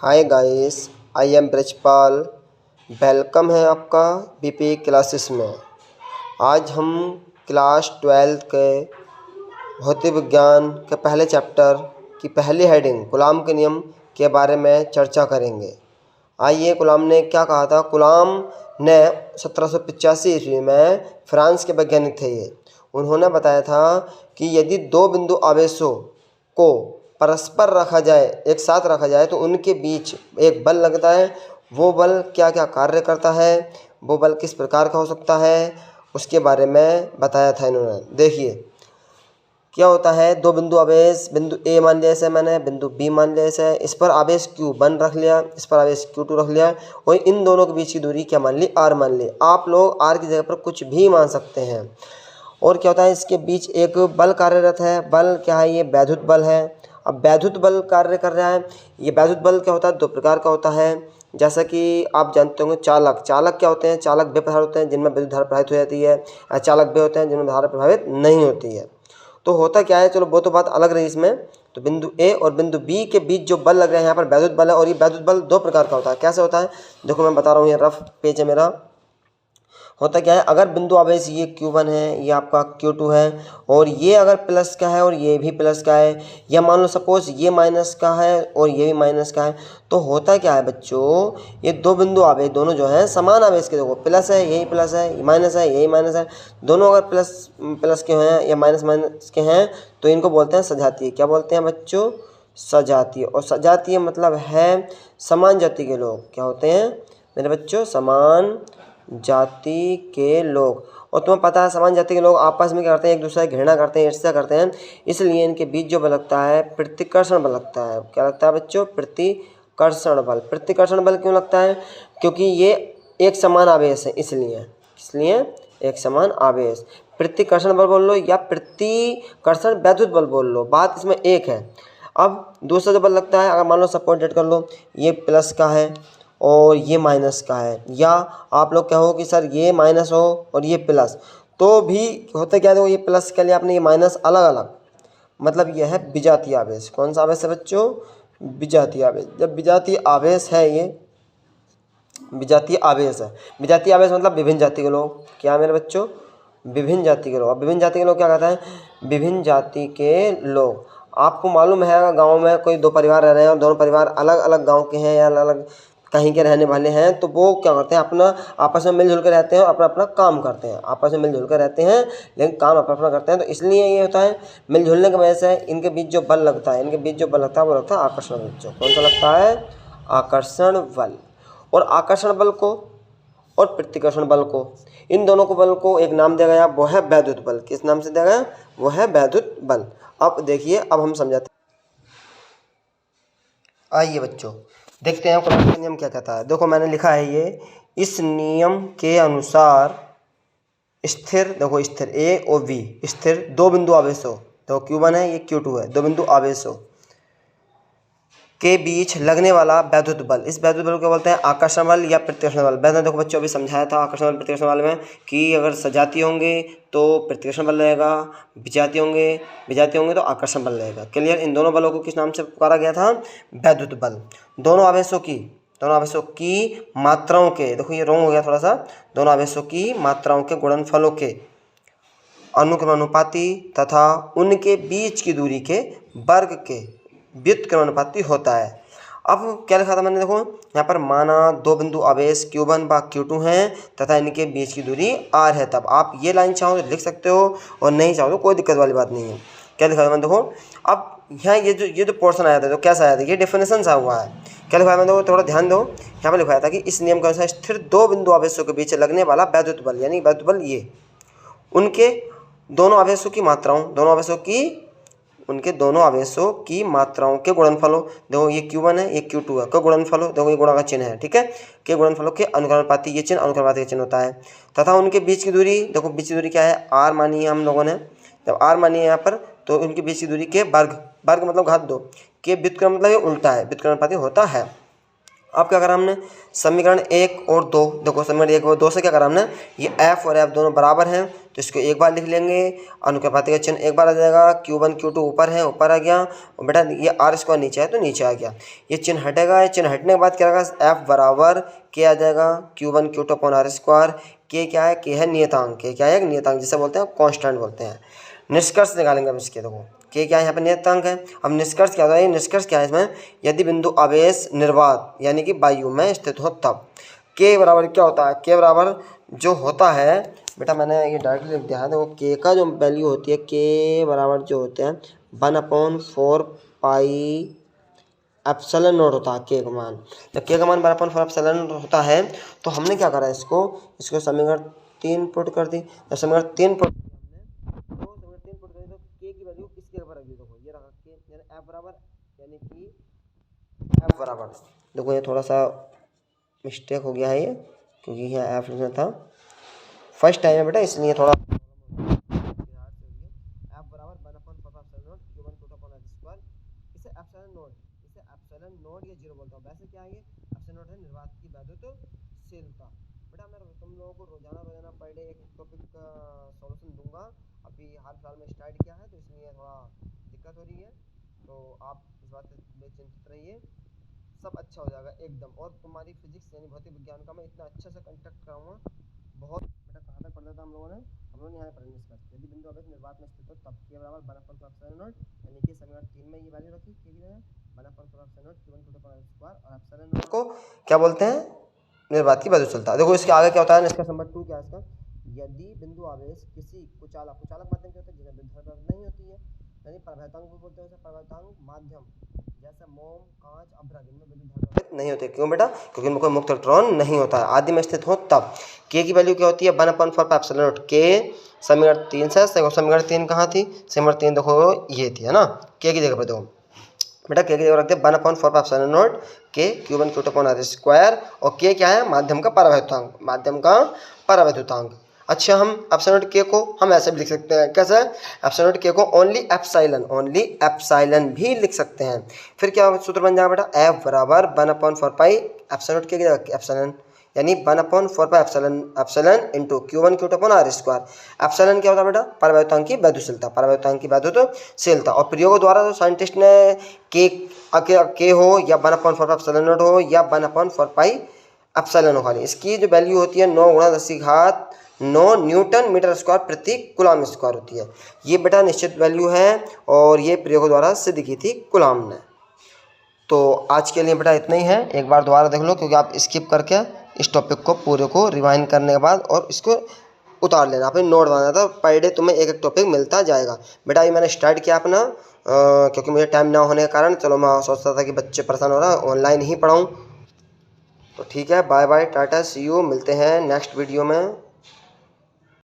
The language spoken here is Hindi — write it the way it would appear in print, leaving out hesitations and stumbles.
Hi guys, I am Brajpal. Welcome है आपका बीपी क्लासेस में। आज हम क्लास 12 के भौतिक विज्ञान के पहले चैप्टर की पहली हेडिंग कूलाम के नियम के बारे में चर्चा करेंगे। आइए, कूलाम ने क्या कहा था। कूलाम ने 1785 ईस्वी में फ्रांस के वैज्ञानिक थे ये। उन्होंने बताया था कि यदि दो बिंदु आवेशों को परस्पर रखा जाए, एक साथ रखा जाए, तो उनके बीच एक बल लगता है। वो बल क्या क्या कार्य करता है, वो बल किस प्रकार का हो सकता है, उसके बारे में बताया था इन्होंने। देखिए क्या होता है। दो बिंदु आवेश, बिंदु ए मान लिया इसे मैंने, बिंदु बी मान लिया इसे, इस पर आवेश Q1 रख लिया, इस पर आवेश Q2 रख लिया, और इन दोनों के बीच की दूरी क्या मान ली, R मान ली। आप लोग R की जगह पर कुछ भी मान सकते हैं। और क्या होता है, इसके बीच एक बल कार्यरत है। बल क्या है, ये वैद्युत बल है। अब वैद्युत बल कार्य कर रहा है। ये वैद्युत बल क्या होता है, दो प्रकार का होता है। जैसा कि आप जानते होंगे, चालक क्या होते हैं। चालक वे पदार्थ होते हैं जिनमें विद्युत धारा प्रभावित हो जाती है, और चालक वे होते हैं जिनमें धारा प्रभावित नहीं होती है। तो होता क्या है, चलो वो तो बात अलग रही इसमें। तो बिंदु ए और बिंदु बी के बीच जो बल लग रहा है यहाँ पर वैद्युत बल है, और ये वैद्युत बल दो प्रकार का होता है। कैसे होता है, देखो मैं बता रहा हूँ, ये रफ पेज है मेरा। होता क्या है, अगर बिंदु आवेश ये Q1 है, ये आपका Q2 है, और ये अगर प्लस का है और ये भी प्लस का है, या मान लो सपोज ये माइनस का है और ये भी माइनस का है, तो होता क्या है बच्चों, ये दो बिंदु आवेश दोनों जो हैं समान आवेश के। देखो प्लस है यही प्लस है, माइनस है यही माइनस है, दोनों अगर प्लस के हैं या माइनस के हैं, तो इनको बोलते हैं सजातीय। क्या बोलते हैं बच्चों, सजातीय। और सजातीय मतलब है समान जाति के लोग। क्या होते हैं मेरे बच्चों, समान जाति के लोग। और तुम्हें पता है समान जाति के लोग आपस में क्या करते हैं, एक दूसरे की घृणा करते हैं, ईर्ष्या करते हैं। इसलिए इनके बीच जो बल लगता है, प्रतिकर्षण बल लगता है। क्या लगता है बच्चों, प्रतिकर्षण बल। प्रतिकर्षण बल क्यों लगता है, क्योंकि ये एक समान आवेश है, इसलिए एक समान आवेश। प्रतिकर्षण बल बोल लो या प्रतिकर्षण वैद्युत बल बोल लो, बात इसमें एक है। अब दूसरा जो बल लगता है, अगर मान लो सपोज डेट कर लो, ये प्लस का है और ये माइनस का है, या आप लोग कहो कि सर ये माइनस हो और ये प्लस, तो भी होता क्या है, ये प्लस के लिए आपने ये माइनस अलग अलग, मतलब यह है विजातीय आवेश। कौन सा आवेश है बच्चों, विजातीय आवेश। जब विजातीय आवेश है, ये विजातीय आवेश है। विजातीय आवेश मतलब विभिन्न जाति के लोग। क्या मेरे बच्चों, विभिन्न जाति के लोग। अब विभिन्न जाति के लोग क्या कहते हैं, विभिन्न जाति के लोग। आपको मालूम है, गांव में कोई दो परिवार रह रहे हैं और दोनों परिवार अलग अलग गांव के हैं या अलग अलग कहीं के रहने वाले हैं, तो वो क्या करते हैं, अपना आपस में मिलजुल कर रहते हैं और अपना अपना काम करते हैं। आपस में मिलजुल कर रहते हैं लेकिन काम अपना अपना करते हैं। तो इसलिए ये होता है, मिलजुलने की वजह से इनके बीच जो बल लगता है, वो लगता है आकर्षण बल। कौन सा लगता है, आकर्षण बल। और आकर्षण बल को और प्रतिकर्षण बल को, इन दोनों को बल को एक नाम दिया गया, वो है वैद्युत बल। किस नाम से दिया गया, वो है वैद्युत बल। अब देखिए, अब हम समझाते हैं। आइए बच्चों देखते हैं कूलॉम का नियम क्या कहता है। देखो मैंने लिखा है ये, इस नियम के अनुसार स्थिर, देखो स्थिर ए और बी, स्थिर दो बिंदु आवेशों, देखो Q1 है ये Q2 है, दो बिंदु आवेशों के बीच लगने वाला वैद्युत बल, इस वैद्युत बल को बोलते हैं आकर्षण बल या प्रतिकर्षण बल। मैंने देखो बच्चों अभी समझाया था आकर्षण बल प्रतिकर्षण बल में, कि अगर सजातीय होंगे तो प्रतिकर्षण बल रहेगा, विजातीय होंगे तो आकर्षण बल रहेगा। क्लियर। इन दोनों बलों को किस नाम से पुकारा गया था, वैद्युत बल। दोनों आवेशों की मात्राओं के, देखो ये रॉन्ग हो गया थोड़ा सा, दोनों आवेशों की मात्राओं के गुणनफलों के अनुक्रमानुपाती तथा उनके बीच की दूरी के वर्ग के व्युत्क्रमानुपाती होता है। अब क्या लिखा था मैंने, देखो यहाँ पर माना दो बिंदु आवेश Q1 व Q2 हैं तथा इनके बीच की दूरी R है। तब आप ये लाइन चाहो तो लिख सकते हो और नहीं चाहो तो कोई दिक्कत वाली बात नहीं है। क्या लिखा था मैंने, देखो अब यहाँ ये जो पोर्शन आया था, तो कैसा आया था, ये डेफिनेशन सा हुआ है। क्या लिखा है मैंने, देखो थोड़ा ध्यान दो। यहाँ पर लिखा था कि इस नियम के अनुसार स्थिर दो बिंदु आवेशों के बीच लगने वाला वैद्युत बल, यानी वैद्युत बल, ये उनके दोनों आवेशों की मात्राओं, उनके दोनों आवेशों की मात्राओं के गुणनफलों, देखो ये Q1 है ये Q2 है, का गुणनफलों, देखो ये गुणा का चिन्ह है, ठीक है, के गुणनफलों के अनुक्रमानुपाती, ये चिन्ह अनुक्रमानुपाती का चिन्ह होता है। तथा उनके बीच की दूरी, देखो बीच की दूरी क्या है, R मानी है हम लोगों ने। जब R मानी है यहाँ पर, तो उनके बीच की दूरी के वर्ग मतलब घात 2 के व्युत्क्रम, मतलब ये उल्टा है, व्युत्क्रमानुपाती होता है। अब क्या करा हमने, समीकरण 1 और 2, देखो समीकरण 1 और 2 से क्या करा हमने, ये f और f दोनों बराबर हैं तो इसको एक बार लिख लेंगे, अनुपाती का चिन्ह एक बार आ जाएगा, Q1 Q2 ऊपर है, ऊपर आ गया, और बेटा ये r² नीचे है तो नीचे आ गया, ये चिन्ह हटेगा, ये चिन्ह हटने के बाद क्या रहेगा, f बराबर k आ जाएगा Q1 Q2 upon r², k क्या है, k है नियतांक, k क्या है, एक नियतांक जिसे बोलते हैं कांस्टेंट बोलते हैं। निष्कर्ष निकालेंगे हम इसके, देखो के क्या है यहाँ पे नियतांक है। अब निष्कर्ष क्या होता है, निष्कर्ष क्या है इसमें, यदि बिंदु आवेश निर्वात यानी कि वायु में स्थित हो तब के बराबर क्या होता है, के बराबर जो होता है बेटा, मैंने ये डायरेक्टली लिख दिया है, देखो के का जो वैल्यू होती है, के बराबर जो होते हैं 1/4 पाई एप्सिलॉन नॉट होता है के का मान। जब के का मान 1/4 एप्सिलॉन नॉट होता है तो हमने क्या करा, इसको समीकरण 3 पुट कर दी। जब समीकरण 3 पुट के की वैल्यू इसके ऊपर रख दी, देखो ये रखा के यानी f बराबर, यानी कि f बराबर, देखो ये थोड़ा सा मिस्टेक हो गया है ये, क्योंकि यहाँ f लिखना था, फर्स्ट टाइम है बेटा इसलिए थोड़ा f बराबर 1/4 Q1 Q2 अपॉन r², इसे एप्सिलॉन नोट या 0 बोलता हूँ। वैसे क्या है ये एप्सिलॉन नोट है निर्वात की वैद्युतशीलता। बेटा मैं तुम लोगों को रोजाना पर डे एक टॉपिक का सॉल्यूशन दूंगा, अभी हाल फिलहाल में स्टार्ट किया है तो इसलिए थोड़ा दिक्कत हो रही है, तो आप इस बात से चिंतित रहिए, सब अच्छा हो जाएगा एकदम। और तुम्हारी फिजिक्स यानी भौतिक विज्ञान का मैं इतना अच्छे से कंडक्ट कराऊंगा, बहुत। बेटा कहाँ तक पढ़ा था हम लोगों ने यहाँ पर निष्कर्ष, यदि बिंदु आवेश निर्वात में स्थित हो तब के बराबर 1/4 एप्सिलॉन नॉट, यानी कि समीकरण 3 में ये वैल्यू रखी के की जगह 1/4 epsilon not Q1 Q2 upon r² और एप्सिलॉन नॉट को क्या बोलते हैं, निर्वात की वैद्युतशीलता। देखो इसके आगे क्या होता है, निष्कर्ष नंबर 2 क्या है इसका, यदि बिंदु आवेश किसी कुचालक माध्यम क्या होता है जिसमें विद्युत नहीं होती है, यानी प्रभावितांक भी बोलते हैं, प्रभावितांक माध्यम जैसे मोम, कांच, अभ्रक, इनमें विद्युत नहीं होते। क्यों बेटा, क्योंकि इनमें कोई मुक्त इलेक्ट्रॉन नहीं होता है, आदि में स्थित हो तब। के की वैल्यू क्या होती है, 1/4 एप्सिलॉन नॉट, के समीकरण 3 से, समीकरण 3 कहाँ थी, समीकरण 3 देखो ये थी, है ना, के की जगह पर देखो बेटा, के की जगह रखते हैं 1/4 एप्सिलॉन नॉट के Q1 Q2 अपॉन r², और के क्या है, माध्यम का परावैद्युतांक, माध्यम का परावैद्युतांक। अच्छा, हम एप्सिलॉन नॉट के को हम ऐसे भी लिख सकते हैं, कैसे, एप्सिलॉन नॉट के को ओनली एप्सिलॉन भी लिख सकते हैं। फिर क्या सूत्र बन जाएगा बेटा, f बराबर 1/4 पाई एप्सिलॉन नॉट के एप्सिलॉन, यानी 1/4 pi epsilon into Q1 Q2 upon r²। Epsilon क्या होता है बेटा, परावैद्युतांक की वैद्युतशीलता। और प्रयोग द्वारा जो साइंटिस्ट ने के हो या 1/4 एप्सिलॉन नॉट हो या 1/4 पाई एप्सिलॉन हो, खाली इसकी जो वैल्यू होती है 9 × 10⁹ न्यूटन मीटर स्क्वायर प्रति कूलम स्क्वायर होती है। ये बेटा निश्चित वैल्यू है और ये प्रयोग द्वारा सिद्ध की थी कूलम ने। तो आज के लिए बेटा इतना ही है, एक बार दोबारा देख लो, क्योंकि आप स्किप करके इस टॉपिक को पूरे को रिवाइंड करने के बाद और इसको उतार लेना, अपने नोट बनाना था, पर डे तुम्हें एक टॉपिक मिलता जाएगा। बेटा ये मैंने स्टार्ट किया अपना क्योंकि मुझे टाइम ना होने के कारण, चलो मैं सोचता था कि बच्चे परेशान हो रहा है, ऑनलाइन ही पढ़ाऊँ। तो ठीक है, बाय बाय, टाटा, सी यू, मिलते हैं नेक्स्ट वीडियो में।